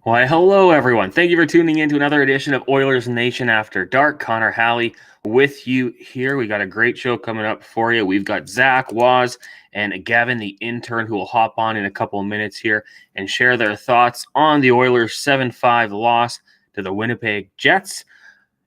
Why, hello, everyone. Thank you for tuning in to another edition of Oilersnation After Dark. Connor Halley with you here. We got a great show coming up for you. We've got Zach, Waz, and Gavin, the intern, who will hop on in a couple of minutes here and share their thoughts on the Oilers' 7-5 loss to the Winnipeg Jets.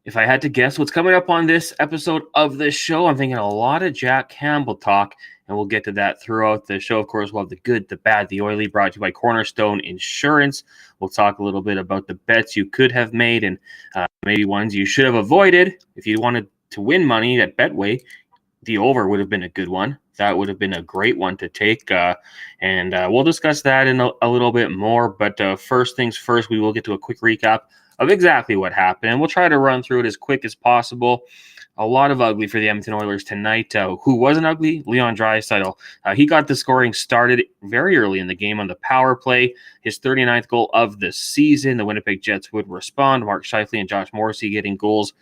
If I had to guess what's coming up on this episode of this show, I'm thinking a lot of Jack Campbell talk, and we'll get to that throughout the show. Of course, we'll have the good, the bad, the oily, brought to you by Cornerstone Insurance. We'll talk a little bit about the bets you could have made and maybe ones you should have avoided. If you wanted to win money at Betway, the over would have been a good one. That would have been a great one to take, and we'll discuss that in a little bit more. But first things first, we will get to a quick recap of exactly what happened, and we'll try to run through it as quick as possible. A lot of ugly for the Edmonton Oilers tonight. Who wasn't ugly? Leon Draisaitl. He got the scoring started very early in the game on the power play. His 39th goal of the season. The Winnipeg Jets would respond. Mark Scheifele and Josh Morrissey getting goals.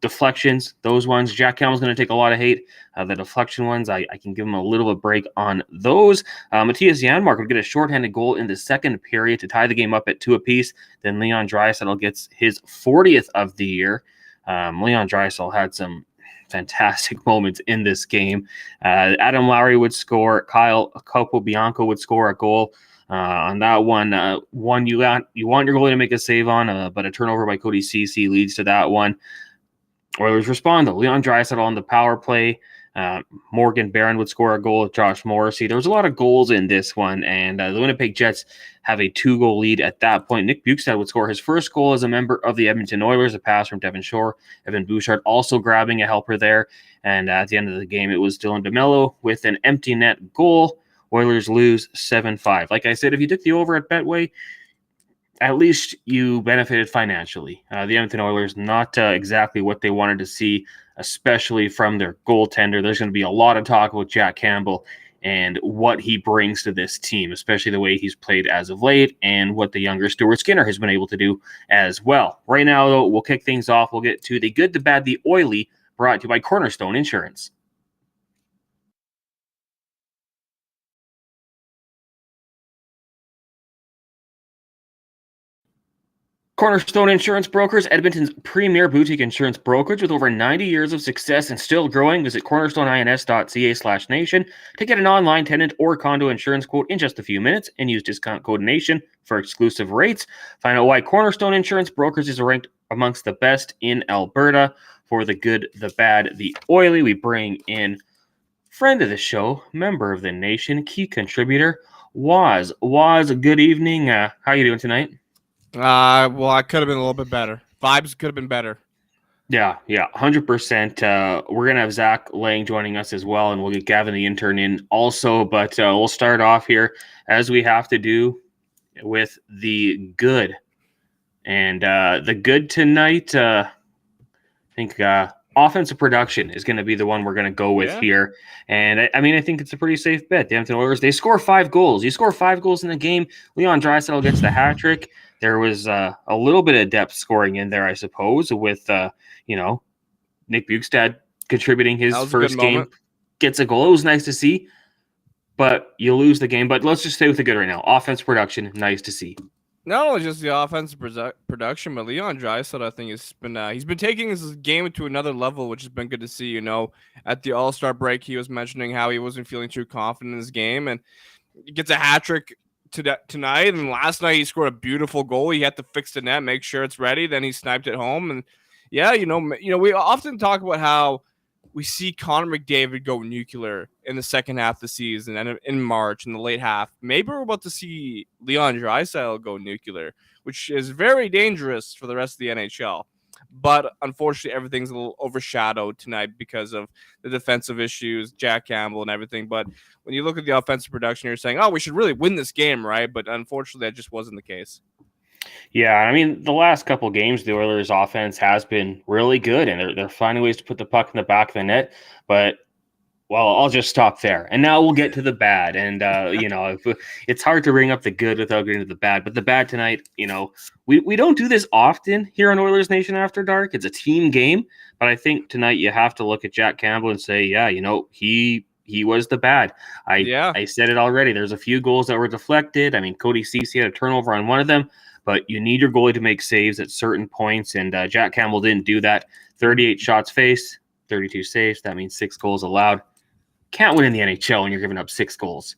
Deflections, those ones. Jack Campbell's going to take a lot of hate. The deflection ones, I can give him a little of a break on those. Matthias Janmark would get a shorthanded goal in the second period to tie the game up at 2 apiece. Then Leon Draisaitl gets his 40th of the year. Leon Draisaitl had some fantastic moments in this game. Adam Lowry would score. Kyle Capobianco would score a goal. On that one you want your goalie to make a save on, but a turnover by Cody Ceci leads to that one. Oilers respond, though. Leon Draisaitl on the power play. Morgan Barron would score a goal with Josh Morrissey. There was a lot of goals in this one, and the Winnipeg Jets have a 2-goal lead at that point. Nick Bjugstad would score his first goal as a member of the Edmonton Oilers, a pass from Devin Shore. Evan Bouchard also grabbing a helper there. And at the end of the game, it was Dylan DeMello with an empty net goal. Oilers lose 7-5. Like I said, if you took the over at Betway, at least you benefited financially. The Edmonton Oilers, not exactly what they wanted to see, especially from their goaltender. There's going to be a lot of talk about Jack Campbell and what he brings to this team, especially the way he's played as of late and what the younger Stuart Skinner has been able to do as well. Right now, though, we'll kick things off. We'll get to the good, the bad, the oily, brought to you by Cornerstone Insurance. Cornerstone Insurance Brokers, Edmonton's premier boutique insurance brokerage with over 90 years of success and still growing. Visit cornerstoneins.ca/nation to get an online tenant or condo insurance quote in just a few minutes and use discount code NATION for exclusive rates. Find out why Cornerstone Insurance Brokers is ranked amongst the best in Alberta. For the good, the bad, the oily, we bring in friend of the show, member of the nation, key contributor, Waz. Waz, good evening. How are you doing tonight? Well, I could have been a little bit better. Vibes could have been better. Yeah, 100%. We're going to have Zach Laing joining us as well, and we'll get Gavin, the intern, in also. But we'll start off here, as we have to do, with the good. And the good tonight, I think offensive production is going to be the one we're going to go with here. And, I think it's a pretty safe bet. The Edmonton Oilers, they score 5 goals. You score 5 goals in the game, Leon Draisaitl gets the hat trick. There was a little bit of depth scoring in there, I suppose, with, Nick Bjugstad contributing his first game, gets a goal. It was nice to see, but you lose the game. But let's just stay with the good right now. Offense production, nice to see. Not only just the offensive production, but Leon Draisaitl, I think, he's been taking his game to another level, which has been good to see. At the All-Star break, he was mentioning how he wasn't feeling too confident in his game, and he gets a hat trick tonight, and last night he scored a beautiful goal. He had to fix the net, make sure it's ready, then he sniped it home. And we often talk about how we see Connor McDavid go nuclear in the second half of the season and in March in the late half. Maybe we're about to see Leon Draisaitl go nuclear, which is very dangerous for the rest of the NHL. But unfortunately, everything's a little overshadowed tonight because of the defensive issues, Jack Campbell and everything. But when you look at the offensive production, you're saying, we should really win this game, right? But unfortunately, that just wasn't the case. Yeah, the last couple games, the Oilers' offense has been really good, and they're finding ways to put the puck in the back of the net. But Well, I'll just stop there. And now we'll get to the bad. And, it's hard to bring up the good without getting to the bad. But the bad tonight, we don't do this often here on Oilers Nation After Dark. It's a team game. But I think tonight you have to look at Jack Campbell and say, yeah, he was the bad. I said it already. There's a few goals that were deflected. I mean, Cody Ceci had a turnover on one of them. But you need your goalie to make saves at certain points. And Jack Campbell didn't do that. 38 shots faced, 32 saves. That means 6 goals allowed. Can't win in the NHL when you're giving up 6 goals.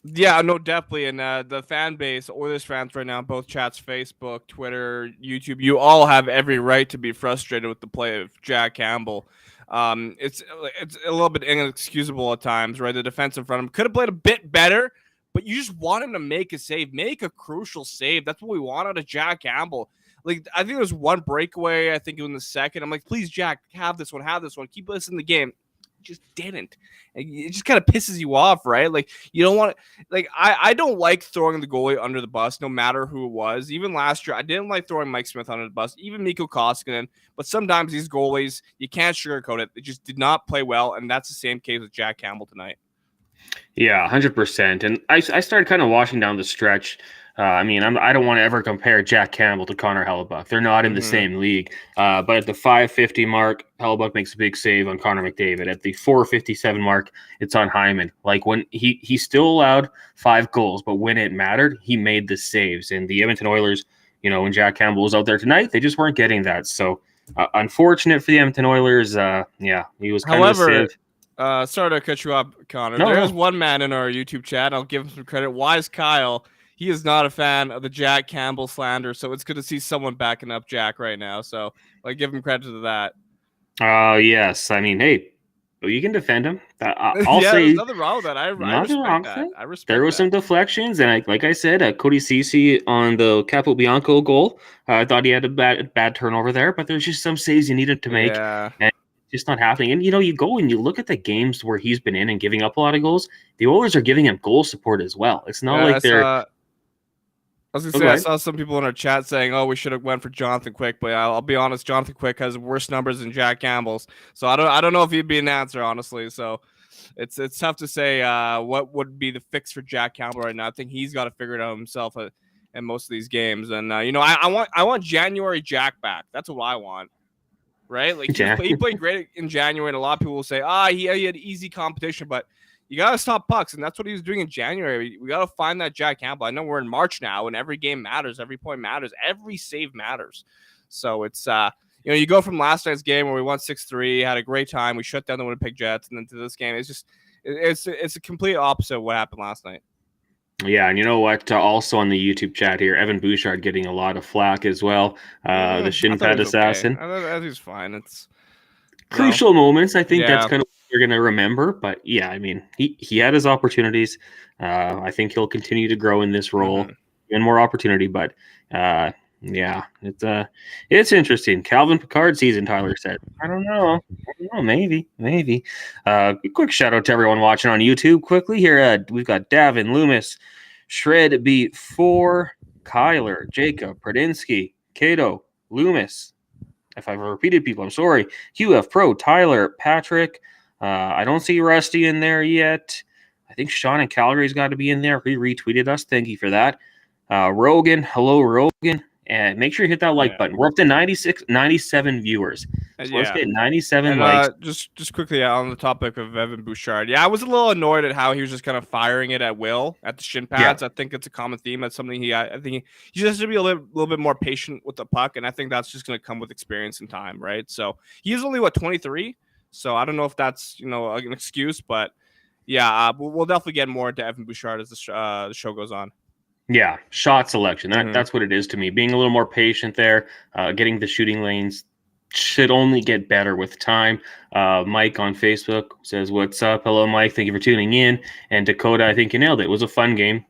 Yeah, no, definitely. And the fan base, Oilers fans right now, both chats, Facebook, Twitter, YouTube, you all have every right to be frustrated with the play of Jack Campbell. It's a little bit inexcusable at times, right? The defense in front of him could have played a bit better, but you just want him to make a save, make a crucial save. That's what we want out of Jack Campbell. Like, I think there's one breakaway, I think in the second. I'm like, please, Jack, have this one. Keep us in the game. Just didn't. It just kind of pisses you off, right? Like, you don't want to, like, I don't like throwing the goalie under the bus, no matter who it was. Even last year, I didn't like throwing Mike Smith under the bus, even Mikko Koskinen. But sometimes these goalies, you can't sugarcoat it. They just did not play well, and that's the same case with Jack Campbell tonight. Yeah, 100%. And I started kind of washing down the stretch. I don't want to ever compare Jack Campbell to Connor Halley. They're not in the same league. But at the 550 mark, Halley makes a big save on Connor McDavid. At the 457 mark, it's on Hyman. Like, when he still allowed 5 goals, but when it mattered, he made the saves. And the Edmonton Oilers, when Jack Campbell was out there tonight, they just weren't getting that. So unfortunate for the Edmonton Oilers. He was kind of a sieve. Sorry to cut you off, Connor. No. There's one man in our YouTube chat. I'll give him some credit. Wise Kyle. He is not a fan of the Jack Campbell slander, so it's good to see someone backing up Jack right now. So I give him credit to that. Yes. I mean, hey, you can defend him. I'll say there's nothing wrong with that. I respect that. I respect there were some deflections, and like I said, Cody Ceci on the Capobianco goal, I thought he had a bad turnover there, but there's just some saves you needed to make. Yeah. And it's just not happening. And, you go and you look at the games where he's been in and giving up a lot of goals. The Oilers are giving him goal support as well. It's not like they're... I was going to say, I saw some people in our chat saying, oh, we should have went for Jonathan Quick, but I'll be honest, Jonathan Quick has worse numbers than Jack Campbell's. So I don't know if he'd be an answer, honestly. So it's tough to say what would be the fix for Jack Campbell right now. I think he's got to figure it out himself in most of these games. And, I want January Jack back. That's what I want. Right? Like, he played great in January, and a lot of people will say, he had easy competition, but you got to stop pucks, and that's what he was doing in January. We got to find that Jack Campbell. I know we're in March now, and every game matters. Every point matters. Every save matters. So it's, you go from last night's game where we won 6-3, had a great time. We shut down the Winnipeg Jets, and then to this game, it's a complete opposite of what happened last night. Yeah, and you know what? Also on the YouTube chat here, Evan Bouchard getting a lot of flack as well. The shin pad assassin. Okay. I think he's fine. It's crucial moments. I think that's kind of you're going to remember, but yeah, I mean, he had his opportunities. I think he'll continue to grow in this role and more opportunity, but it's interesting. Calvin Pickard season, Tyler said. I don't know, maybe. Quick shout out to everyone watching on YouTube. Quickly here, we've got Davin, Loomis, Shred B4, Kyler, Jacob, Pradinsky, Cato, Loomis. If I've repeated people, I'm sorry. QF Pro, Tyler, Patrick. I don't see Rusty in there yet. I think Sean in Calgary's got to be in there. He retweeted us. Thank you for that. Rogan, hello, Rogan. And make sure you hit that like button. We're up to 97 viewers. So let's get 97 likes. Just quickly on the topic of Evan Bouchard. Yeah, I was a little annoyed at how he was just kind of firing it at will at the shin pads. I think it's a common theme. That's something I think he just has to be a little bit more patient with the puck. And I think that's just going to come with experience and time, right? So he is only, 23? So I don't know if that's, an excuse. But, yeah, we'll definitely get more into Evan Bouchard as the show goes on. Yeah, shot selection. That's what it is to me. Being a little more patient there, getting the shooting lanes should only get better with time. Mike on Facebook says, what's up? Hello, Mike. Thank you for tuning in. And Dakota, I think you nailed it. It was a fun game,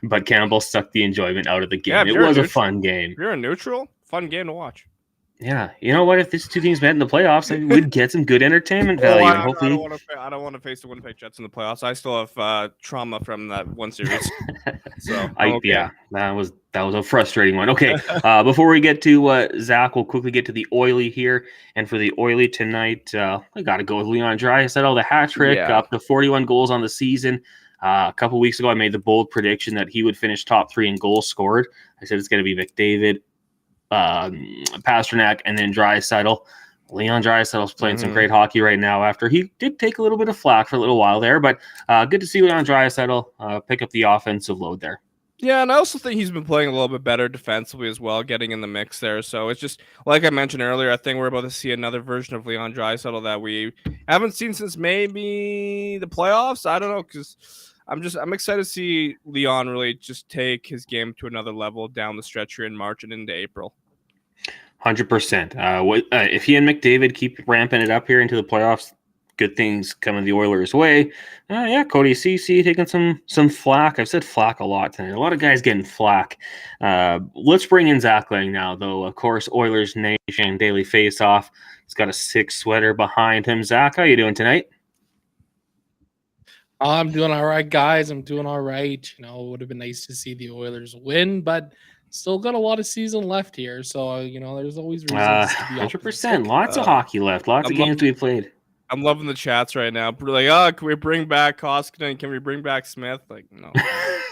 but Campbell sucked the enjoyment out of the game. It was a fun game. If you're a neutral, fun game to watch. Yeah, you know what? If these two teams met in the playoffs, I we'd get some good entertainment value, and I don't hopefully. want to. I don't want to face the Winnipeg Jets in the playoffs. I still have trauma from that one series, so I'm okay. Yeah, that was a frustrating one. Okay, before we get to Zach, we'll quickly get to the Oily here, and for the Oily tonight, I got to go with Leon Draisaitl, the hat trick, Yeah. up to 41 goals on the season. A couple weeks ago, I made the bold prediction that he would finish top 3 in goals scored. I said it's going to be McDavid, Pasternak, and then Draisaitl. Leon Draisaitl's playing some great hockey right now after he did take a little bit of flack for a little while there, but good to see Leon Draisaitl pick up the offensive load there. Yeah, and I also think he's been playing a little bit better defensively as well, getting in the mix there. So it's just like I mentioned earlier. I think we're about to see another version of Leon Draisaitl that we haven't seen since maybe the playoffs. I don't know, because I'm excited to see Leon really just take his game to another level down the stretch here in March and into April. 100%. If he and McDavid keep ramping it up here into the playoffs, good things coming the Oilers' way. Yeah, Cody Ceci taking some flack. I've said flack a lot tonight. A lot of guys getting flack. Let's bring in Zach Laing now, though. Of course, Oilers Nation Daily Face-Off. He's got a 6 sweater behind him. Zach, how you doing tonight? I'm doing all right, guys. I'm doing all right. It would have been nice to see the Oilers win, but still got a lot of season left here. So, there's always reasons to be 100%. Lots of hockey left. Lots of games to be played. I'm loving the chats right now. Like, can we bring back Koskinen? Can we bring back Smith? Like, no,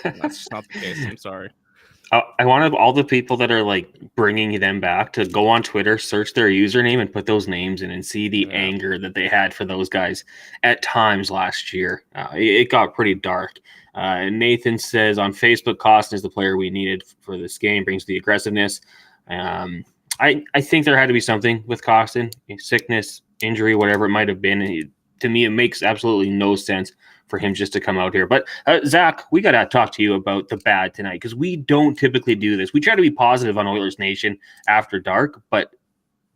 that's just not the case. I'm sorry. I want all the people that are like bringing them back to go on Twitter, search their username, and put those names in and see the anger that they had for those guys at times last year. It got pretty dark. Nathan says on Facebook, Costin is the player we needed for this game, brings the aggressiveness. I think there had to be something with Costin, sickness, injury, whatever it might have been. To me, it makes absolutely no sense for him just to come out here. But Zach, we got to talk to you about the bad tonight, because we don't typically do this. We try to be positive on Oilers Nation After Dark, but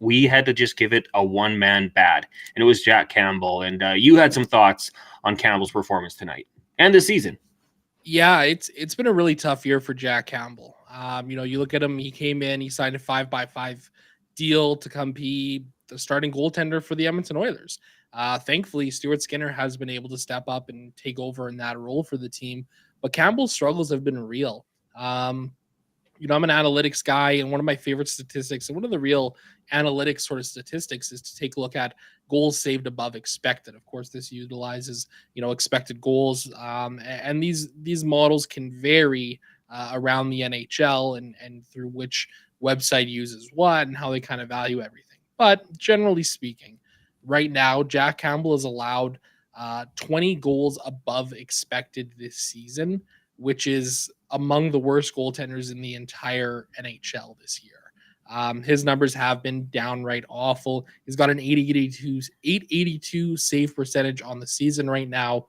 we had to just give it a one-man bad, and it was Jack Campbell. And you had some thoughts on Campbell's performance tonight and this season. Yeah, it's been a really tough year for Jack Campbell. You look at him, he came in, he signed a 5x5 deal to come be the starting goaltender for the Edmonton Oilers. Thankfully, Stuart Skinner has been able to step up and take over in that role for the team, but Campbell's struggles have been real. I'm an analytics guy, and one of my favorite statistics, and one of the real analytics sort of statistics, is to take a look at goals saved above expected. Of course, this utilizes, expected goals, and these models can vary around the NHL and through which website uses what and how they kind of value everything. But generally speaking, right now, Jack Campbell has allowed 20 goals above expected this season, which is among the worst goaltenders in the entire NHL this year. His numbers have been downright awful. He's got an 882 save percentage on the season right now.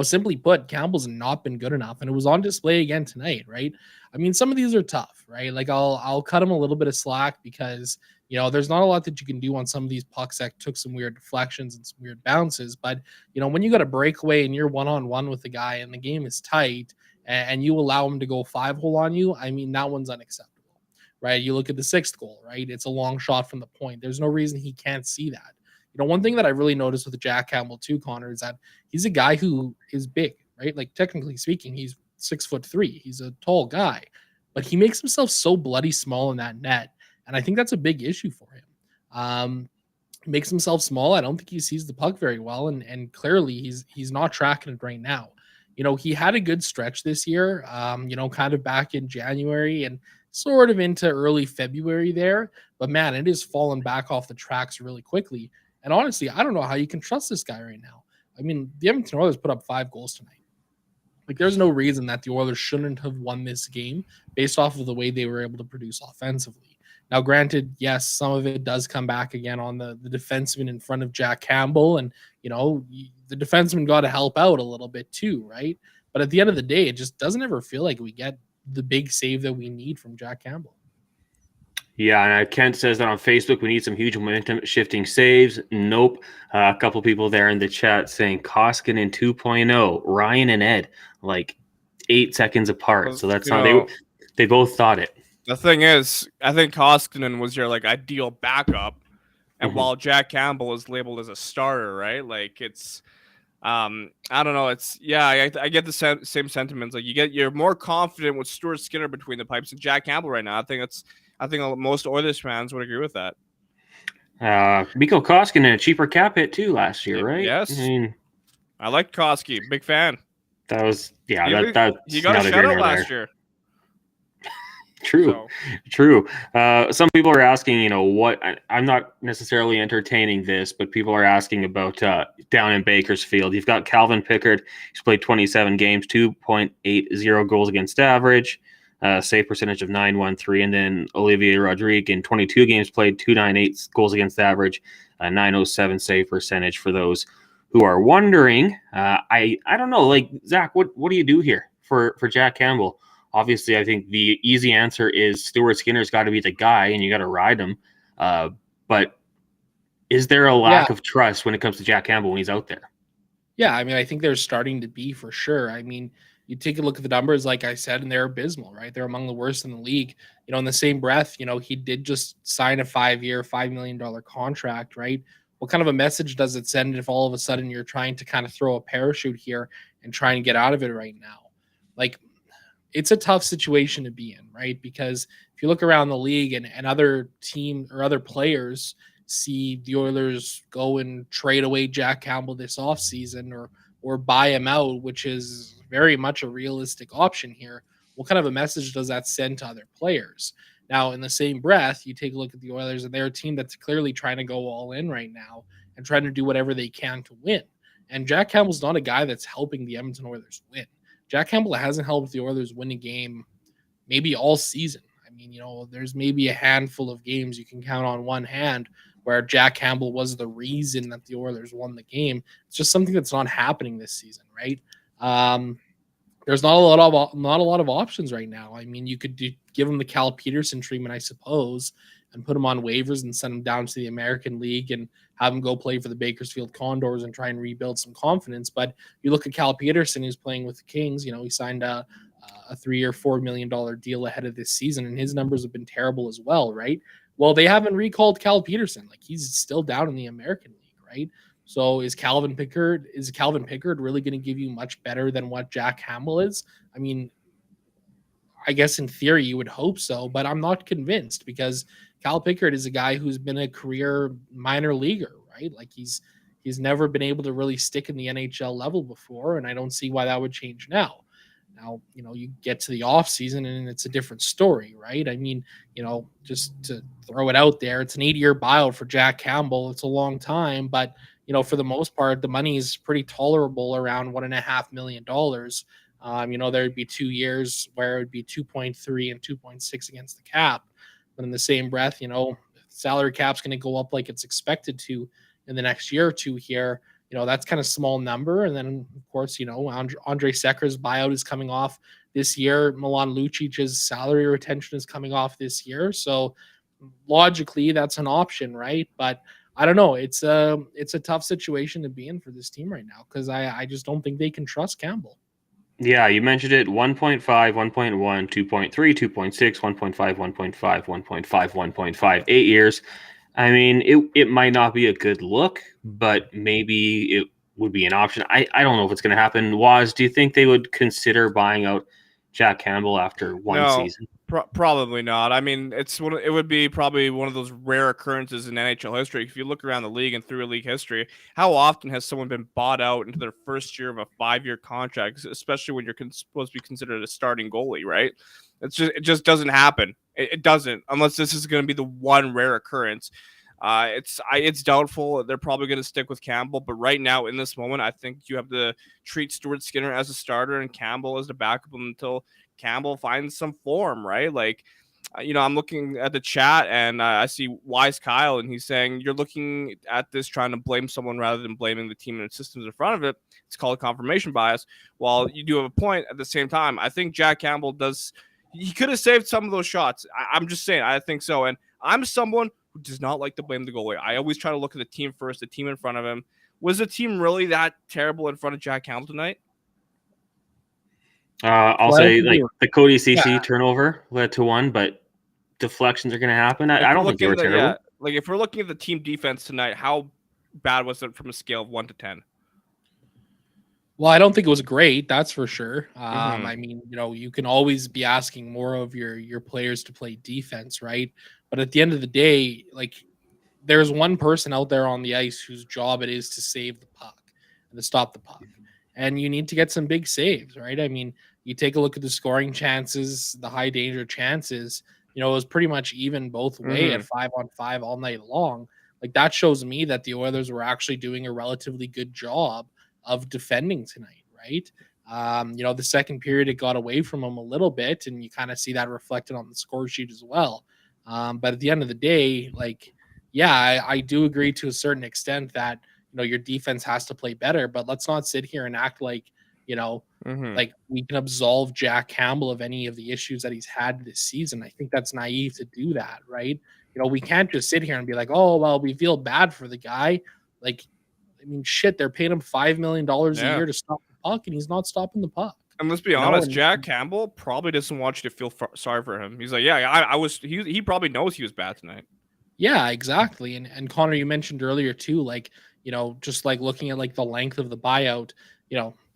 Simply put, Campbell's not been good enough, and it was on display again tonight, right? I mean, some of these are tough, right? Like I'll cut him a little bit of slack because there's not a lot that you can do on some of these pucks that took some weird deflections and some weird bounces. But when you got a breakaway and you're one-on-one with the guy and the game is tight, and you allow him to go 5-hole on you, I mean, that one's unacceptable, right? You look at the 6th goal, right? It's a long shot from the point. There's no reason he can't see that. One thing that I really noticed with Jack Campbell too, Connor, is that he's a guy who is big, right? Like, technically speaking, he's 6'3". He's a tall guy, but he makes himself so bloody small in that net. And I think that's a big issue for him. Makes himself small. I don't think he sees the puck very well. And clearly he's not tracking it right now. He had a good stretch this year, kind of back in January and sort of into early February there. But man, it has fallen back off the tracks really quickly. And honestly, I don't know how you can trust this guy right now. I mean, the Edmonton Oilers put up 5 goals tonight. Like, there's no reason that the Oilers shouldn't have won this game based off of the way they were able to produce offensively. Now, granted, yes, some of it does come back again on the defenseman in front of Jack Campbell. And, the defenseman got to help out a little bit too, right? But at the end of the day, it just doesn't ever feel like we get the big save that we need from Jack Campbell. Yeah, and Kent says that on Facebook, we need some huge momentum shifting saves. Nope. A couple people there in the chat saying Koskinen 2.0, Ryan and Ed, like 8 seconds apart. So that's how they both thought it. The thing is, I think Koskinen was your like ideal backup, and while Jack Campbell is labeled as a starter, right? Like it's, I don't know. It's I get the same sentiments. Like you're more confident with Stuart Skinner between the pipes and Jack Campbell right now. I think most Oilers fans would agree with that. Mikko Koskinen, a cheaper cap hit too last year, right? Yes. I mean, I like Koski, big fan. That was he got a shutout last year. True. Some people are asking, I'm not necessarily entertaining this, but people are asking about down in Bakersfield. You've got Calvin Pickard. He's played 27 games, 2.80 goals against average, save percentage of .913, and then Olivier Rodrigue in 22 games played, 2.98 goals against average, 907 save percentage. For those who are wondering, I don't know, like Zach, what do you do here for Jack Campbell? Obviously, I think the easy answer is Stuart Skinner's got to be the guy, and you got to ride him. But is there a lack of trust when it comes to Jack Campbell when he's out there? Yeah, I mean, I think there's starting to be for sure. I mean, you take a look at the numbers, like I said, and they're abysmal, right? They're among the worst in the league. In the same breath, he did just sign a 5-year, $5 million contract, right? What kind of a message does it send if all of a sudden you're trying to kind of throw a parachute here and try and get out of it right now? Like, it's a tough situation to be in, right? Because if you look around the league and other team or other players see the Oilers go and trade away Jack Campbell this offseason or buy him out, which is very much a realistic option here, what kind of a message does that send to other players? Now, in the same breath, you take a look at the Oilers, and they're a team that's clearly trying to go all in right now and trying to do whatever they can to win. And Jack Campbell's not a guy that's helping the Edmonton Oilers win. Jack Campbell hasn't helped the Oilers win a game maybe all season. I mean, there's maybe a handful of games you can count on one hand where Jack Campbell was the reason that the Oilers won the game. It's just something that's not happening this season, right? There's not a lot of options right now. I mean, you could give him the Cal Peterson treatment, I suppose, and put him on waivers and send him down to the American League and have him go play for the Bakersfield Condors and try and rebuild some confidence. But you look at Cal Peterson, who's playing with the Kings. He signed a 3-year, $4 million deal ahead of this season, and his numbers have been terrible as well, right? Well, they haven't recalled Cal Peterson. Like, he's still down in the American League, right? So is Calvin Pickard really going to give you much better than what Jack Campbell is? I mean, I guess in theory you would hope so, but I'm not convinced because Cal Pickard is a guy who's been a career minor leaguer, right? Like he's never been able to really stick in the NHL level before, and I don't see why that would change now. Now, you get to the offseason and it's a different story, right? I mean, just to throw it out there, it's an 8-year buyout for Jack Campbell. It's a long time, but for the most part, the money is pretty tolerable around $1.5 million. There'd be 2 years where it would be 2.3 and 2.6 against the cap. But in the same breath, salary cap's going to go up like it's expected to in the next year or two here. That's kind of small number. And then, of course, Andre Sekera's buyout is coming off this year. Milan Lucic's salary retention is coming off this year. So logically, that's an option, right? But I don't know. It's a tough situation to be in for this team right now because I just don't think they can trust Campbell. Yeah, you mentioned it, 1.5, 1.1, 2.3, 2.6, 1.5, 1.5, 1.5, 1.5, 8 years. I mean, it might not be a good look, but maybe it would be an option. I don't know if it's going to happen. Waz, do you think they would consider buying out Jack Campbell after one season? Probably not. I mean, it would be probably one of those rare occurrences in NHL history. If you look around the league and through league history, how often has someone been bought out into their first year of a 5-year contract, especially when you're supposed to be considered a starting goalie, right? It just doesn't happen. It doesn't, unless this is going to be the one rare occurrence. It's doubtful. They're probably going to stick with Campbell, but right now in this moment, I think you have to treat Stuart Skinner as a starter and Campbell as the backup until Campbell finds some form, right? Like, I'm looking at the chat and I see Wise Kyle, and he's saying you're looking at this trying to blame someone rather than blaming the team and its systems in front of it. It's called confirmation bias. While you do have a point at the same time, I think Jack Campbell he could have saved some of those shots. I'm just saying, I think so. And I'm someone who does not like to blame the goalie. I always try to look at the team first, the team in front of him. Was the team really that terrible in front of Jack Campbell tonight? I'll say like the Cody Ceci turnover led to one, but deflections are going to happen. If I we're don't think they were looking at the- terrible. Yeah, like if we're looking at the team defense tonight, how bad was it from a scale of 1 to 10? Well, I don't think it was great. That's for sure. Mhm. I mean, you can always be asking more of your players to play defense, right? But at the end of the day, like there's one person out there on the ice whose job it is to save the puck and to stop the puck. And you need to get some big saves, right? I mean, you take a look at the scoring chances, the high danger chances, it was pretty much even both way at 5-on-5 all night long. Like that shows me that the Oilers were actually doing a relatively good job of defending tonight, right? The second period it got away from them a little bit, and you kind of see that reflected on the score sheet as well. But at the end of the day, like, yeah, I do agree to a certain extent that your defense has to play better, but let's not sit here and act like like we can absolve Jack Campbell of any of the issues that he's had this season. I think that's naive to do that, right? We can't just sit here and be like, oh well, we feel bad for the guy. Like, I mean, shit, they're paying him $5 million a year to stop the puck, and he's not stopping the puck. And let's be honest, Jack Campbell probably doesn't want you to feel sorry for him. He's like, yeah, I was. He probably knows he was bad tonight. Yeah, exactly. And Connor, you mentioned earlier too, like just like looking at like the length of the buyout.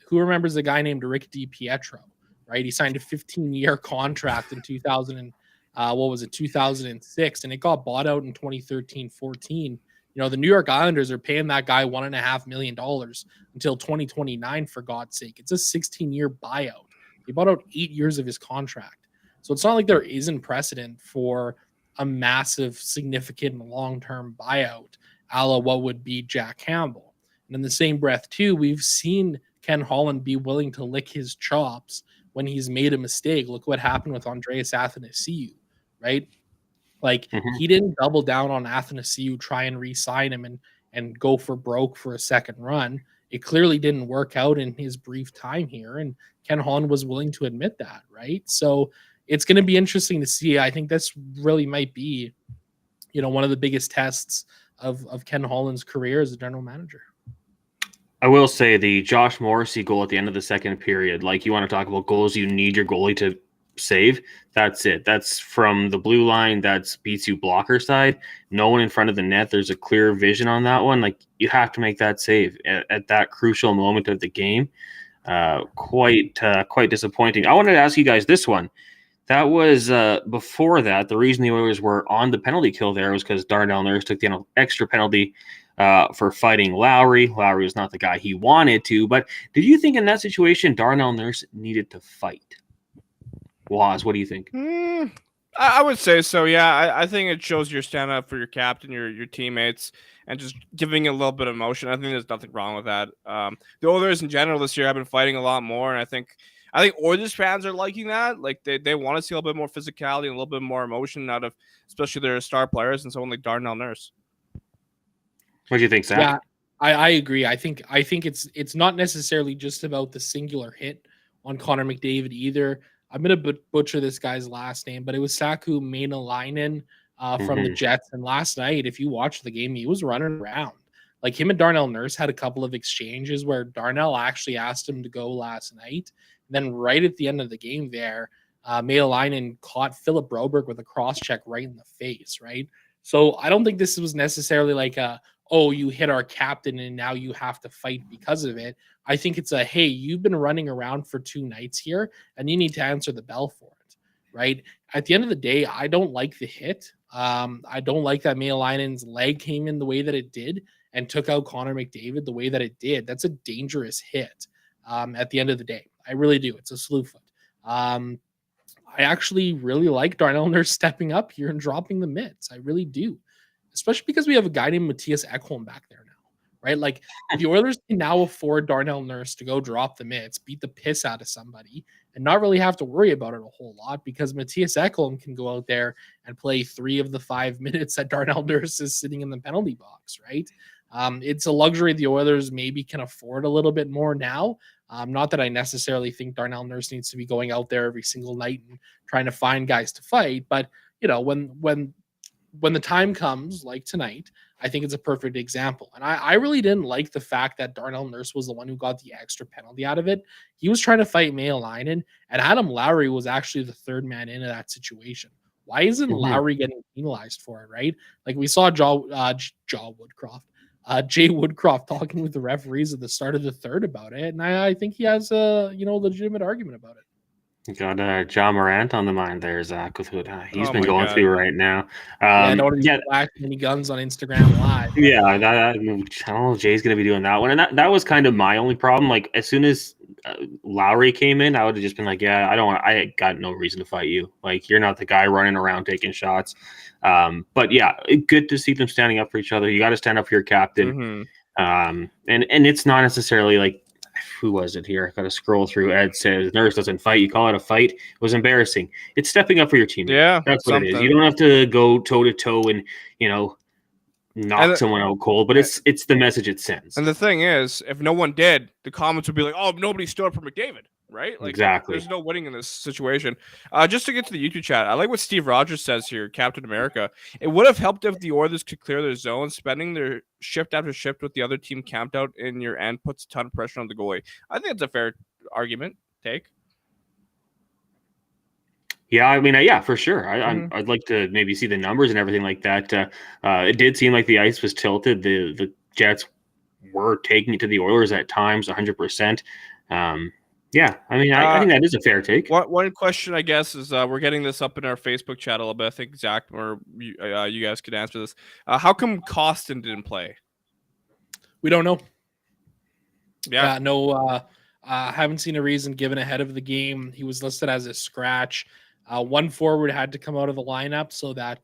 Who remembers the guy named Rick DiPietro, right? He signed a 15-year contract in 2006, and it got bought out in 2013-14. The New York Islanders are paying that guy $1.5 million until 2029, for God's sake. It's a 16-year buyout. He bought out 8 years of his contract. So it's not like there isn't precedent for a massive, significant, long-term buyout, a la what would be Jack Campbell. And in the same breath, too, we've seen Ken Holland be willing to lick his chops when he's made a mistake. Look what happened with Andreas Athanasiou, right? Like he didn't double down on Athanasiou, try and re-sign him and go for broke for a second run. It clearly didn't work out in his brief time here, and Ken Holland was willing to admit that, right? So it's going to be interesting to see. I think this really might be, one of the biggest tests of Ken Holland's career as a general manager. I will say the Josh Morrissey goal at the end of the second period, like you want to talk about goals you need your goalie to save, that's it. That's from the blue line. That's beats you blocker side. No one in front of the net. There's a clear vision on that one. Like you have to make that save at that crucial moment of the game. Quite disappointing. I wanted to ask you guys this one. That was before that. The reason the Oilers were on the penalty kill there was because Darnell Nurse took the extra penalty for fighting Lowry. Lowry was not the guy he wanted to, but did you think in that situation Darnell Nurse needed to fight? Waz, what do you think? I would say so, yeah. I think it shows your stand up for your captain, your teammates, and just giving a little bit of emotion. I think there's nothing wrong with that. The Oilers in general this year have been fighting a lot more, and I think Oilers fans are liking that. Like they want to see a little bit more physicality and a little bit more emotion out of especially their star players and someone like Darnell Nurse. What do you think, Zach? Yeah, I agree. I think it's not necessarily just about the singular hit on Connor McDavid either. I'm going to butcher this guy's last name, but it was Saku Maenalainen from the Jets. And last night, if you watched the game, he was running around. Like him and Darnell Nurse had a couple of exchanges where Darnell actually asked him to go last night. And then right at the end of the game there, Maenalainen caught Philip Broberg with a cross check right in the face, right? So I don't think this was necessarily like you hit our captain and now you have to fight because of it. I think it's hey, you've been running around for 2 nights here and you need to answer the bell for it, right? At the end of the day, I don't like the hit. I don't like that Maenalainen's leg came in the way that it did and took out Connor McDavid the way that it did. That's a dangerous hit at the end of the day. I really do. It's a slew foot. I actually really like Darnell Nurse stepping up here and dropping the mitts. I really do. Especially because we have a guy named Matthias Ekholm back there now, right? Like the Oilers can now afford Darnell Nurse to go drop the mitts, beat the piss out of somebody, and not really have to worry about it a whole lot because Matthias Ekholm can go out there and play 3 of the 5 minutes that Darnell Nurse is sitting in the penalty box, right? It's a luxury the Oilers maybe can afford a little bit more now. Not that I necessarily think Darnell Nurse needs to be going out there every single night and trying to find guys to fight, but when the time comes, like tonight, I think it's a perfect example. And I really didn't like the fact that Darnell Nurse was the one who got the extra penalty out of it. He was trying to fight Maenalainen, and Adam Lowry was actually the third man into that situation. Why isn't Lowry getting penalized for it, right? Like we saw Jay Woodcroft talking with the referees at the start of the third about it, and I think he has a legitimate argument about it. You got John Morant on the mind there, Zach, with what he's been going God. through right now. Don't flash any guns on Instagram Live. Yeah, I don't know if Jay's going to be doing that one. And that was kind of my only problem. Like, as soon as Lowry came in, I would have just been like, yeah, I got no reason to fight you. Like, you're not the guy running around taking shots. But yeah, good to see them standing up for each other. You got to stand up for your captain. And it's not necessarily like, who was it here? I got to scroll through. Ed says, Nurse doesn't fight. You call it a fight. It was embarrassing. It's stepping up for your team. Yeah, that's what it is. You don't have to go toe to toe and, knock someone out cold, but it's the message it sends. And the thing is, if no one did, the comments would be like, "Oh, nobody stood up for McDavid," right? Like, exactly. There's no winning in this situation. Just to get to the YouTube chat, I like what Steve Rogers says here, Captain America. It would have helped if the Oilers could clear their zone. Spending their shift after shift with the other team camped out in your end puts a ton of pressure on the goalie. I think it's a fair argument take. Yeah, I mean, yeah, for sure. I'd like to maybe see the numbers and everything like that. It did seem like the ice was tilted. The Jets were taking it to the Oilers at times, 100%. Yeah, I mean, I think that is a fair take. One question, I guess, is we're getting this up in our Facebook chat a little bit. I think Zach or you guys could answer this. How come Costin didn't play? We don't know. Yeah, no. Haven't seen a reason given ahead of the game. He was listed as a scratch. One forward had to come out of the lineup so that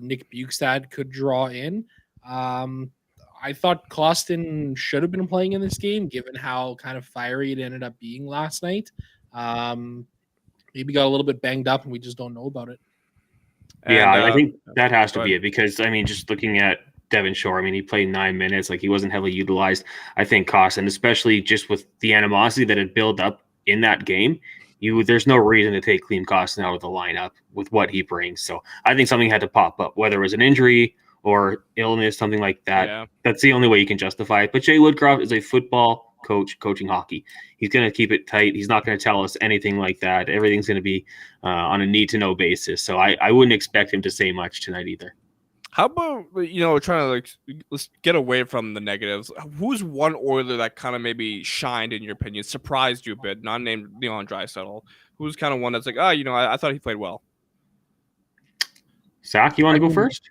Nick Bukestad could draw in. I thought Costin should have been playing in this game, given how kind of fiery it ended up being last night. Maybe got a little bit banged up, and we just don't know about it. Yeah, I think that has to be it because, I mean, just looking at Devin Shore, I mean, he played 9 minutes. Like, he wasn't heavily utilized. I think Costin, especially just with the animosity that had built up in that game, there's no reason to take Liam Costin out of the lineup with what he brings. So I think something had to pop up, whether it was an injury or illness, something like that. Yeah. That's the only way you can justify it. But Jay Woodcroft is a football coach coaching hockey. He's going to keep it tight. He's not going to tell us anything like that. Everything's going to be on a need-to-know basis. So I wouldn't expect him to say much tonight either. How about, trying to let's get away from the negatives. Who's one Oiler that kind of maybe shined in your opinion, surprised you a bit, not named Leon Draisaitl? Who's kind of one that's like, I thought he played well. Zach, you want to go first?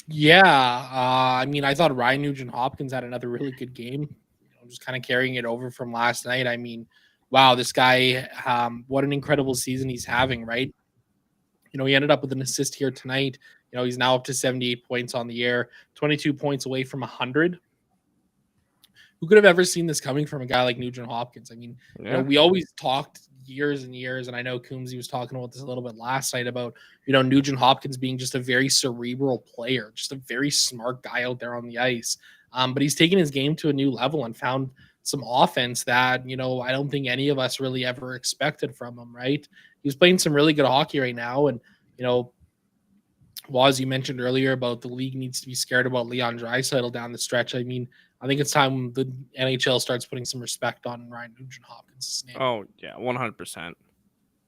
Yeah. I mean, I thought Ryan Nugent-Hopkins had another really good game. Just kind of carrying it over from last night. I mean, wow, this guy, what an incredible season he's having, right? He ended up with an assist here tonight. He's now up to 78 points on the year, 22 points away from 100. Who could have ever seen this coming from a guy like Nugent-Hopkins? I mean, we always talked years and years, and I know Coombsy was talking about this a little bit last night about, Nugent-Hopkins being just a very cerebral player, just a very smart guy out there on the ice. But he's taken his game to a new level and found some offense that, I don't think any of us really ever expected from him, right? He's playing some really good hockey right now, and, Waz, you mentioned earlier about the league needs to be scared about Leon Draisaitl down the stretch. I mean, I think it's time the NHL starts putting some respect on Ryan Nugent-Hopkins' name. Oh, yeah, 100%.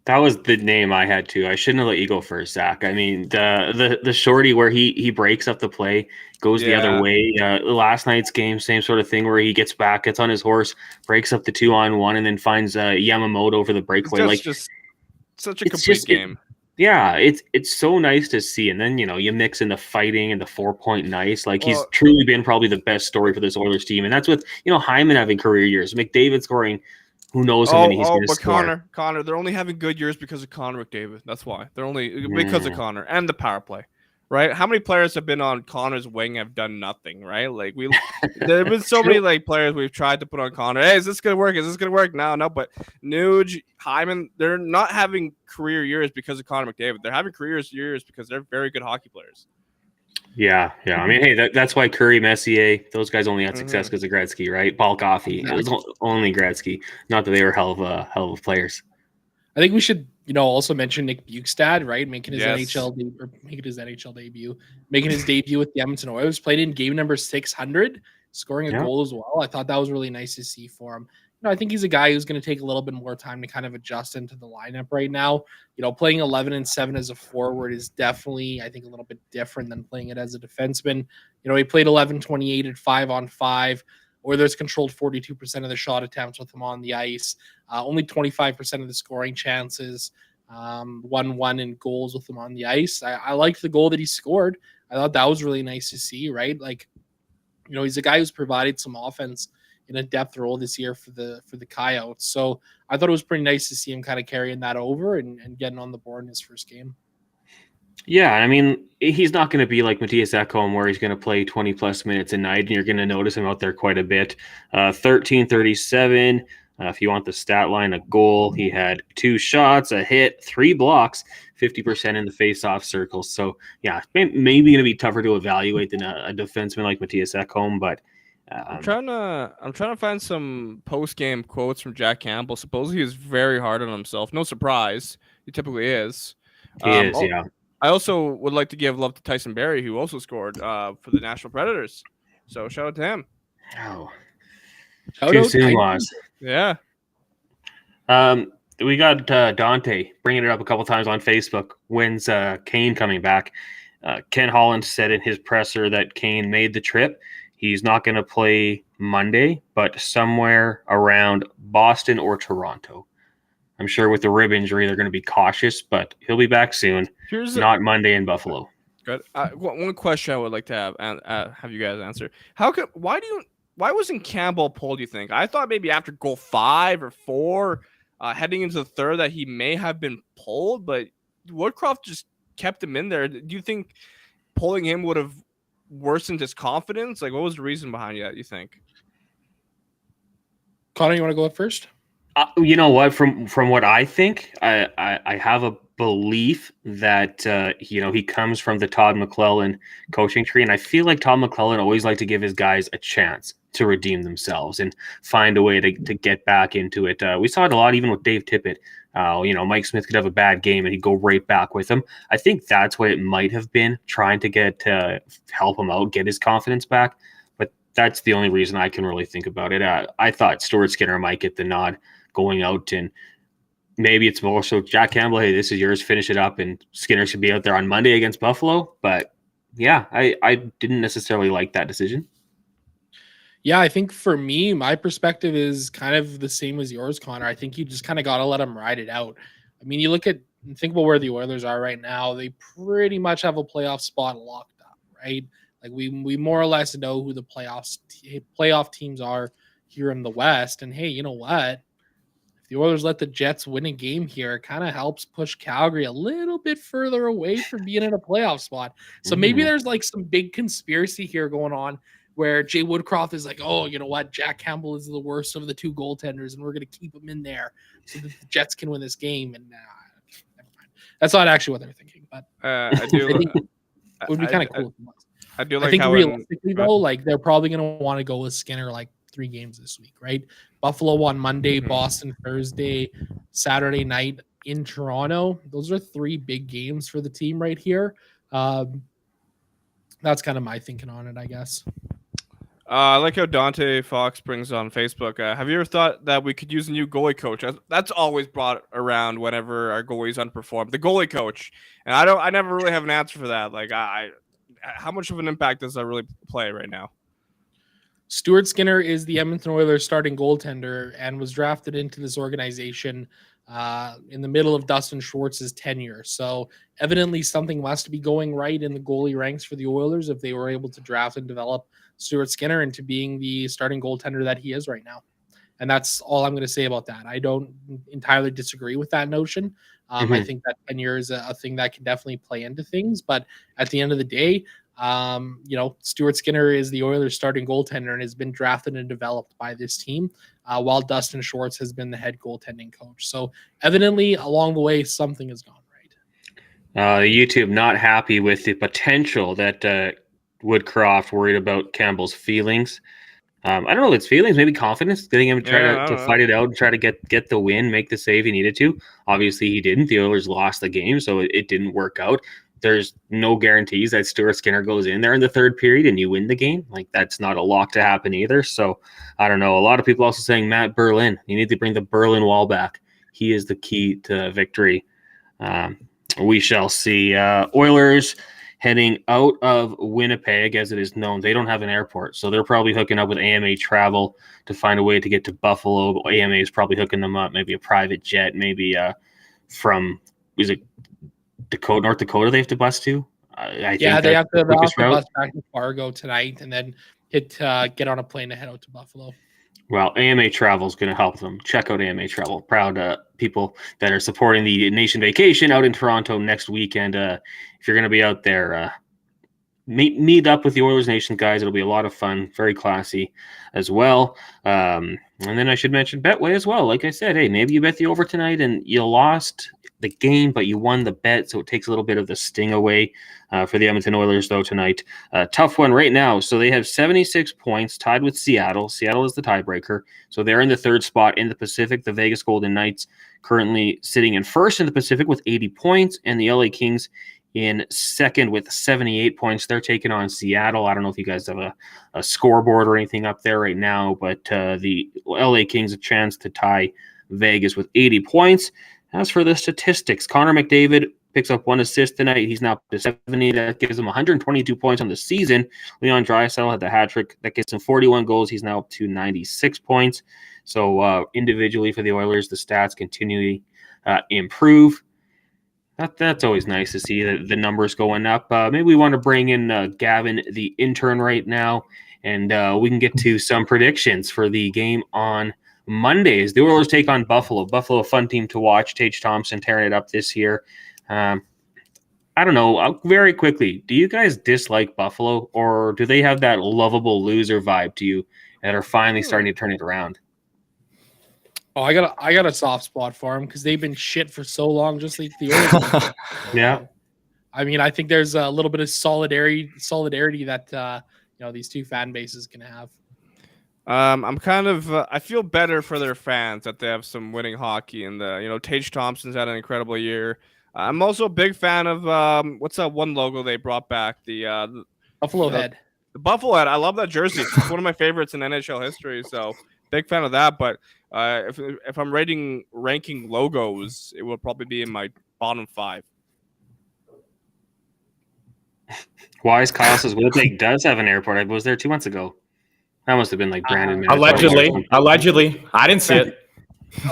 That was the name I had too. I shouldn't have let you go first, Zach. I mean, the shorty where he breaks up the play, goes the other way. Last night's game, same sort of thing where he gets back, gets on his horse, breaks up the 2-on-1, and then finds Yamamoto over the breakaway. Just such a complete game. Yeah, it's so nice to see. And then, you mix in the fighting and the 4-point nice. Like, he's truly been probably the best story for this Oilers team. And that's with, Hyman having career years. McDavid scoring, who knows how many he's going to score. Connor, they're only having good years because of Connor McDavid. That's why. They're only because of Connor and the power play. Right? How many players have been on Connor's wing have done nothing, right? Like, there have been so many players we've tried to put on Connor. Hey, is this gonna work? Is this gonna work? No. But Nuge, Hyman, they're not having career years because of Connor McDavid. They're having career years because they're very good hockey players. Yeah. I mean, hey, that's why Curry, Messier, those guys only had success because of Gretzky, right? Paul Coffey, it was only Gretzky. Not that they were hell of players. I think we should, also mention Nick Bukestad, right? Making his NHL debut, making his debut with the Edmonton Oilers. Played in game number 600, scoring a goal as well. I thought that was really nice to see for him. I think he's a guy who's going to take a little bit more time to kind of adjust into the lineup right now. Playing 11 and 7 as a forward is definitely, I think, a little bit different than playing it as a defenseman. He played 11-28 at 5-on-5. Oilers controlled 42% of the shot attempts with him on the ice, only 25% of the scoring chances, 1-1 in goals with him on the ice. I liked the goal that he scored. I thought that was really nice to see, right? He's a guy who's provided some offense in a depth role this year for the Coyotes. So I thought it was pretty nice to see him kind of carrying that over and getting on the board in his first game. Yeah, I mean, he's not going to be like Matthias Ekholm where he's going to play 20-plus minutes a night, and you're going to notice him out there quite a bit. 13-37. If you want the stat line, a goal. He had 2 shots, a hit, 3 blocks, 50% in the face-off circle. So, yeah, maybe going to be tougher to evaluate than a defenseman like Matthias Ekholm, but I'm trying to find some post-game quotes from Jack Campbell. Supposedly he's very hard on himself. No surprise. He typically is. He is, yeah. I also would like to give love to Tyson Barrie, who also scored for the Nashville Predators. So shout out to him. Oh, Shout too out soon, Tyson. Waz. Yeah. We got Dante bringing it up a couple times on Facebook. When's Kane coming back? Ken Holland said in his presser that Kane made the trip. He's not going to play Monday, but somewhere around Boston or Toronto. I'm sure with the rib injury, they're going to be cautious, but he'll be back soon. Not Monday in Buffalo. Good. One question I would like to have you guys answer. Why wasn't Campbell pulled, you think? I thought maybe after goal 5 or 4, heading into the third, that he may have been pulled, but Woodcroft just kept him in there. Do you think pulling him would have worsened his confidence? What was the reason behind that, you think? Connor, you want to go first? You know what? From what I think, I have a belief that he comes from the Todd McClellan coaching tree, and I feel like Todd McClellan always liked to give his guys a chance to redeem themselves and find a way to get back into it. We saw it a lot even with Dave Tippett. Mike Smith could have a bad game and he'd go right back with him. I think that's what it might have been, trying to get help him out, get his confidence back. But that's the only reason I can really think about it. I thought Stuart Skinner might get the nod going out, and maybe it's more so Jack Campbell, hey, this is yours, finish it up, and Skinner should be out there on Monday against Buffalo. But yeah, I didn't necessarily like that decision. Yeah, I think for me, my perspective is kind of the same as yours, Connor. I think you just kind of got to let him ride it out. I mean, you think about where the Oilers are right now. They pretty much have a playoff spot locked up, right? We more or less know who the playoff teams are here in the West. And hey, you know what? If the Oilers let the Jets win a game here, it kind of helps push Calgary a little bit further away from being in a playoff spot. So maybe there's some big conspiracy here going on, where Jay Woodcroft is like, oh, you know what? Jack Campbell is the worst of the 2 goaltenders, and we're going to keep him in there so that the Jets can win this game. And never mind. That's not actually what they're thinking, but I do. it would be kind of cool. I do I think realistically, though, they're probably going to want to go with Skinner 3 games this week, right? Buffalo on Monday, Boston Thursday, Saturday night in Toronto. Those are 3 big games for the team right here. That's kind of my thinking on it, I guess. I like how Dante Fox brings on Facebook. Have you ever thought that we could use a new goalie coach? That's always brought around whenever our goalies underperform. The goalie coach, and I never really have an answer for that. How much of an impact does that really play right now? Stuart Skinner is the Edmonton Oilers starting goaltender and was drafted into this organization in the middle of Dustin Schwartz's tenure. So evidently something must be going right in the goalie ranks for the Oilers if they were able to draft and develop Stuart Skinner into being the starting goaltender that he is right now. And that's all I'm going to say about that. I don't entirely disagree with that notion. I think that tenure is a thing that can definitely play into things. But at the end of the day, Stuart Skinner is the Oilers starting goaltender and has been drafted and developed by this team, while Dustin Schwartz has been the head goaltending coach. So evidently along the way, something has gone right. YouTube not happy with the potential that Woodcroft worried about Campbell's feelings. I don't know if it's feelings, maybe confidence, getting him to try to fight it out and try to get the win, make the save he needed to. Obviously, he didn't. The Oilers lost the game, so it didn't work out. there's no guarantees that Stuart Skinner goes in there in the third period and you win the game. Like, that's not a lock to happen either. So I don't know. A lot of people also saying Matt Berlin. You need to bring the Berlin wall back. He is the key to victory. We shall see. Oilers heading out of Winnipeg, as it is known. They don't have an airport, so they're probably hooking up with AMA Travel to find a way to get to Buffalo. AMA is probably hooking them up, maybe a private jet, maybe from, is it North Dakota they have to bus to? I think they have to bus back to Fargo tonight and then get on a plane to head out to Buffalo. Well, AMA Travel is going to help them. Check out AMA Travel. Proud people that are supporting the Nation Vacation out in Toronto next weekend. If you're going to be out there, meet up with the Oilers Nation guys. It'll be a lot of fun, very classy as well. And then I should mention Betway as well. Like I said, hey, maybe you bet the over tonight and you lost the game, but you won the bet, so it takes a little bit of the sting away for the Edmonton Oilers, though, tonight. Tough one right now. So they have 76 points, tied with Seattle. Seattle is the tiebreaker, so they're in the third spot in the Pacific. The Vegas Golden Knights currently sitting in first in the Pacific with 80 points, and the LA Kings in second with 78 points. They're taking on Seattle. I don't know if you guys have a scoreboard or anything up there right now, but the LA Kings a chance to tie Vegas with 80 points. As for the statistics, Connor McDavid picks up 1 assist tonight. He's now up to 70. That gives him 122 points on the season. Leon Draisaitl had the hat trick. That gets him 41 goals. He's now up to 96 points. So individually for the Oilers, the stats continually improve. That's always nice to see the numbers going up. Maybe we want to bring in Gavin, the intern, right now, and we can get to some predictions for the game on Mondays. The Oilers take on Buffalo. Buffalo, a fun team to watch. Tage Thompson tearing it up this year. I don't know. Very quickly, do you guys dislike Buffalo, or do they have that lovable loser vibe to you that are finally starting to turn it around? Oh, I got a soft spot for them because they've been shit for so long, just like the Oilers. Yeah. I mean, I think there's a little bit of solidarity that these two fan bases can have. I'm kind of I feel better for their fans that they have some winning hockey, and Tage Thompson's had an incredible year. I'm also a big fan of what's that one logo they brought back, the Buffalo head. The Buffalo head. I love that jersey. It's one of my favorites in NHL history. So big fan of that. But if I'm ranking logos, it will probably be in my bottom 5. Wise Kyle says Winnipeg does have an airport. I was there 2 months ago. That must have been like Brandon. Allegedly. I didn't see it.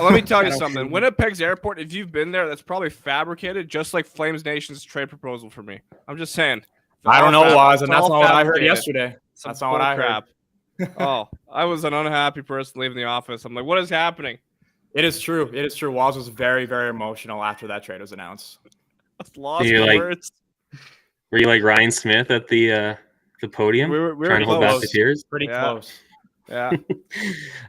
Let me tell you something. Winnipeg's airport, if you've been there, that's probably fabricated, just like Flames Nation's trade proposal for me. I'm just saying. I don't know, Waz, and that's not what I heard yesterday. That's not what I heard. Oh, I was an unhappy person leaving the office. I'm like, what is happening? It is true. Waz was very, very emotional after that trade was announced. Lost words. Were you like Ryan Smith at the podium? We were trying to hold back the tears? Pretty close. Yeah.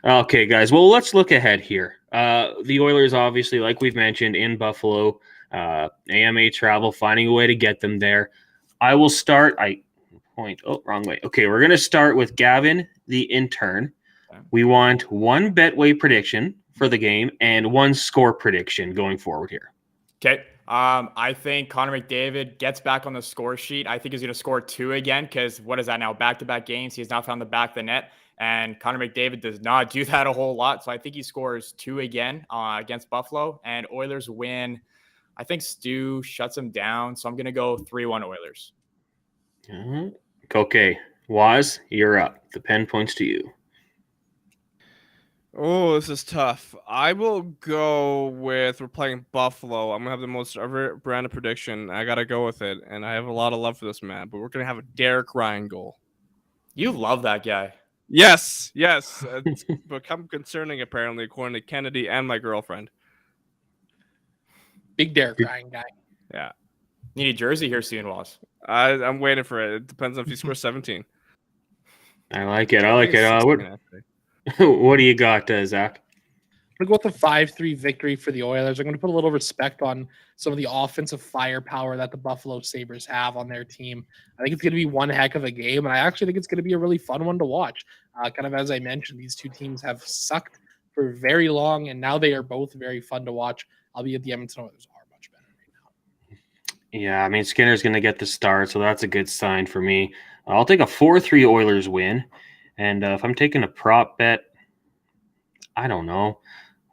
Okay, guys. Well, let's look ahead here. The Oilers, obviously, like we've mentioned, in Buffalo, AMA Travel, finding a way to get them there. I will start. Wrong way. Okay, we're going to start with Gavin, the intern. Okay. We want one Betway prediction for the game and one score prediction going forward here. Okay. I think Connor McDavid gets back on the score sheet. I think he's going to score 2 again because what is that now? Back-to-back games. He's now found the back of the net. And Connor McDavid does not do that a whole lot. So I think he scores 2 again against Buffalo. And Oilers win. I think Stu shuts him down. So I'm going to go 3-1 Oilers. Mm-hmm. Okay. Waz, you're up. The pen points to you. Oh, this is tough. I will go with, we're playing Buffalo. I'm going to have the most random prediction. I got to go with it. And I have a lot of love for this man. But we're going to have a Derek Ryan goal. You love that guy. Yes. It's become concerning, apparently, according to Kennedy and my girlfriend. Big Derek Ryan guy. Yeah. Need a jersey here soon, Waz. I'm waiting for it. It depends on if he scores 17. I like it. What do you got, Zach? I'm going to go with a 5-3 victory for the Oilers. I'm going to put a little respect on some of the offensive firepower that the Buffalo Sabres have on their team. I think it's going to be one heck of a game, and I actually think it's going to be a really fun one to watch. Kind of as I mentioned, these two teams have sucked for very long, and now they are both very fun to watch, albeit the Edmonton Oilers are much better right now. Yeah, I mean, Skinner's going to get the start, so that's a good sign for me. I'll take a 4-3 Oilers win. And if I'm taking a prop bet, I don't know.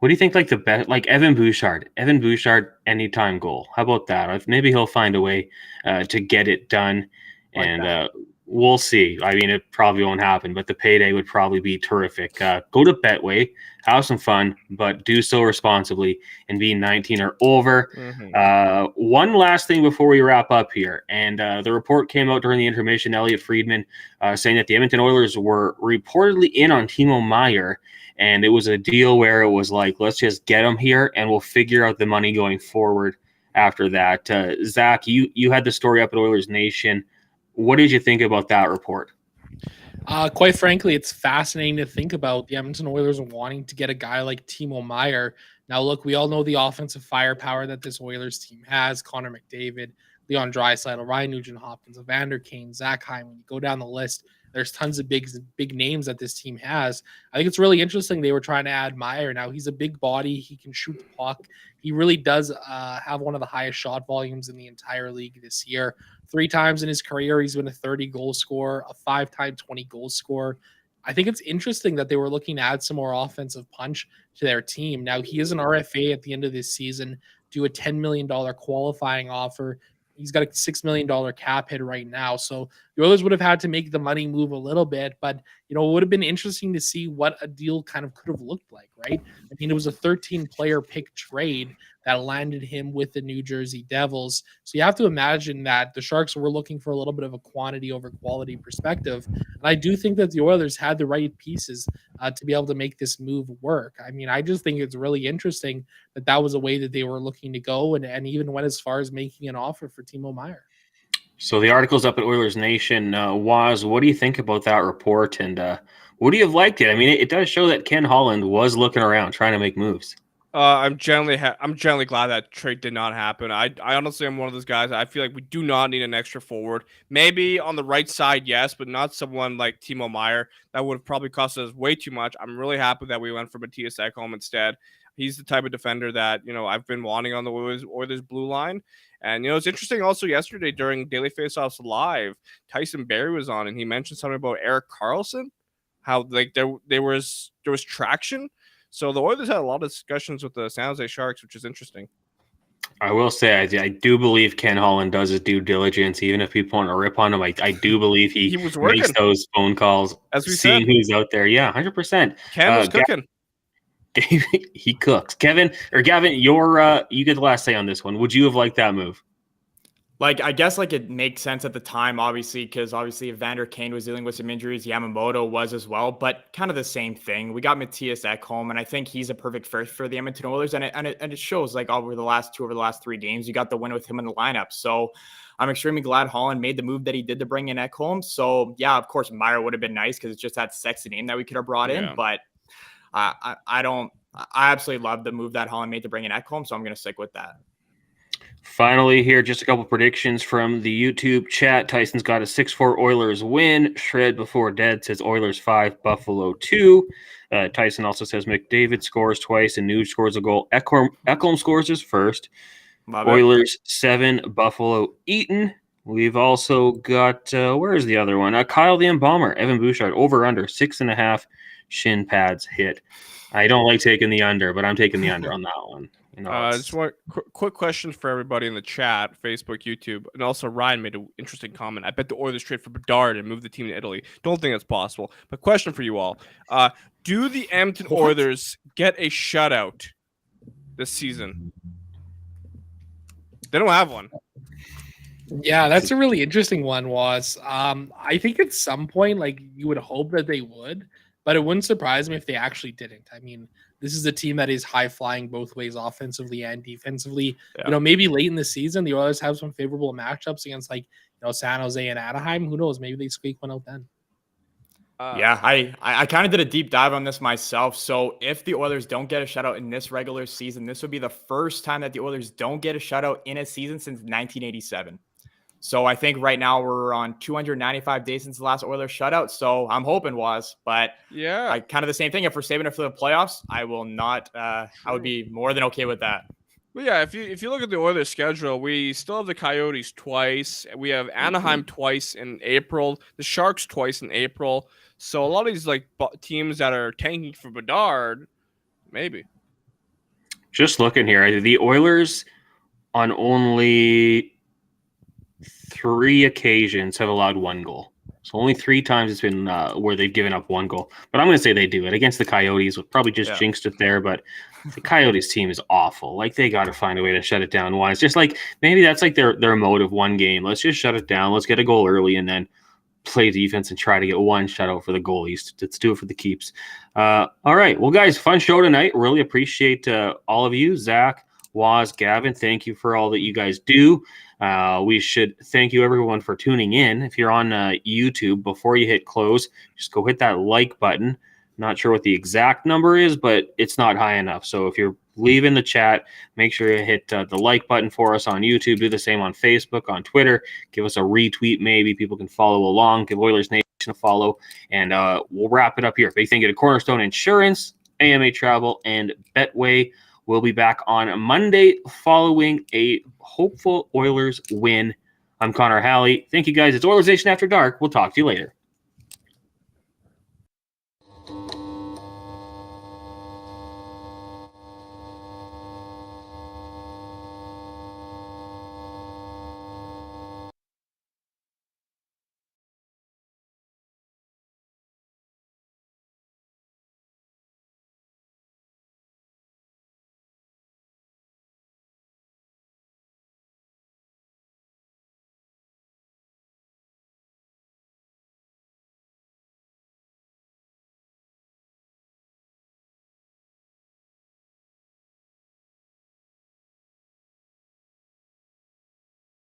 What do you think, like the bet, like Evan Bouchard? Evan Bouchard, anytime goal. How about that? Maybe he'll find a way to get it done, Like and that. we'll see. I mean, it probably won't happen, but the payday would probably be terrific. Go to Betway, have some fun, but do so responsibly and be 19 or over. One last thing before we wrap up here, and the report came out during the intermission. Elliot Friedman saying that the Edmonton Oilers were reportedly in on Timo Meier. And it was a deal where it was like, let's just get him here and we'll figure out the money going forward after that. Zach, you had the story up at Oilers Nation. What did you think about that report? Quite frankly, it's fascinating to think about the Edmonton Oilers wanting to get a guy like Timo Meier. Now, look, we all know the offensive firepower that this Oilers team has. Connor McDavid, Leon Draisaitl, Ryan Nugent-Hopkins, Evander Kane, Zach Hyman. You go down the list, there's tons of big names that this team has. I think it's really interesting they were trying to add Meier. Now, he's a big body. He can shoot the puck. He really does have one of the highest shot volumes in the entire league this year. 3 times in his career, he's been a 30-goal scorer, a 5-time 20-goal scorer. I think it's interesting that they were looking to add some more offensive punch to their team. Now, he is an RFA at the end of this season, due a $10 million qualifying offer. He's got a $6 million cap hit right now. So the Oilers would have had to make the money move a little bit, but it would have been interesting to see what a deal kind of could have looked like, right? I mean, it was a 13-player pick trade that landed him with the New Jersey Devils. So you have to imagine that the Sharks were looking for a little bit of a quantity over quality perspective. And I do think that the Oilers had the right pieces to be able to make this move work. I mean, I just think it's really interesting that was a way that they were looking to go and even went as far as making an offer for Timo Meier. So the article's up at Oilers Nation. Waz, what do you think about that report? And would you have liked it? I mean, it does show that Ken Holland was looking around, trying to make moves. I'm generally glad that trade did not happen. I honestly am one of those guys. I feel like we do not need an extra forward. Maybe on the right side, yes, but not someone like Timo Meier. That would have probably cost us way too much. I'm really happy that we went for Matthias Ekholm instead. He's the type of defender that I've been wanting on the Oilers blue line. And it's interesting. Also, yesterday during Daily Faceoffs Live, Tyson Barrie was on, and he mentioned something about Erik Karlsson. How like there was traction. So the Oilers had a lot of discussions with the San Jose Sharks, which is interesting. I will say I do believe Ken Holland does his due diligence, even if people want to rip on him. I do believe he was working. Makes those phone calls, as we seeing said. Who's out there. Yeah, 100%. Ken was cooking. He cooks. Gavin, you get the last say on this one. Would you have liked that move? Like, I guess like it makes sense at the time, obviously, because obviously Evander Kane was dealing with some injuries. Yamamoto was as well, but kind of the same thing. We got Matthias Ekholm, and I think he's a perfect fit for the Edmonton Oilers. And it shows like over the last 3 games, you got the win with him in the lineup. So I'm extremely glad Holland made the move that he did to bring in Ekholm. So yeah, of course, Meier would have been nice because it's just that sexy name that we could have brought in. But I absolutely love the move that Holland made to bring in Ekholm. So I'm going to stick with that. Finally, here, just a couple predictions from the YouTube chat. Tyson's got a 6-4 Oilers win. Shred Before Dead says Oilers 5, Buffalo 2. Tyson also says McDavid scores twice and Nuge scores a goal. Ekholm scores his first. Oilers 7, Buffalo Eaton. We've also got, where's the other one? Kyle the Embalmer, Evan Bouchard, over under 6.5 shin pads hit. I don't like taking the under, but I'm taking the under on that one. Just one quick question for everybody in the chat, Facebook, YouTube, and also Ryan made an interesting comment. I bet the Oilers trade for Bedard and move the team to Italy. Don't think that's possible. But question for you all: do the Edmonton Oilers get a shutout this season? They don't have one. Yeah, that's a really interesting one, Was. I think at some point, like, you would hope that they would, but it wouldn't surprise me if they actually didn't. I mean, this is a team that is high flying both ways, offensively and defensively. Yeah. Maybe late in the season, the Oilers have some favorable matchups against San Jose and Anaheim. Who knows? Maybe they squeak one out then. Yeah, I kind of did a deep dive on this myself. So if the Oilers don't get a shutout in this regular season, this would be the first time that the Oilers don't get a shutout in a season since 1987. So I think right now we're on 295 days since the last Oilers shutout. So I'm hoping but kind of the same thing. If we're saving it for the playoffs, I will not. I would be more than okay with that. But yeah, if you look at the Oilers' schedule, we still have the Coyotes twice. We have Anaheim twice in April, the Sharks twice in April. So a lot of these like teams that are tanking for Bedard, maybe. Just looking here, the Oilers on only 3 occasions have allowed 1 goal. So only 3 times it's been where they've given up 1 goal. But I'm going to say they do it against the Coyotes. We'll probably just jinxed it there, but the Coyotes team is awful. Like, they got to find a way to shut it down. Why? It's just like maybe that's like their motive one game. Let's just shut it down. Let's get a goal early and then play defense and try to get 1 shutout for the goalies. Let's do it for the keeps. All right. Well, guys, fun show tonight. Really appreciate all of you. Zach, Waz, Gavin, thank you for all that you guys do. We should thank you everyone for tuning in. If you're on YouTube, before you hit close, just go hit that like button. Not sure what the exact number is, but it's not high enough. So if you're leaving the chat, make sure you hit the like button for us on YouTube. Do the same on Facebook, on Twitter. Give us a retweet maybe. People can follow along. Give Oilers Nation a follow. And we'll wrap it up here. Big thank you to Cornerstone Insurance, AMA Travel, and Betway. We'll be back on Monday following a hopeful Oilers win. I'm Connor Halley. Thank you, guys. It's Oilersnation After Dark. We'll talk to you later.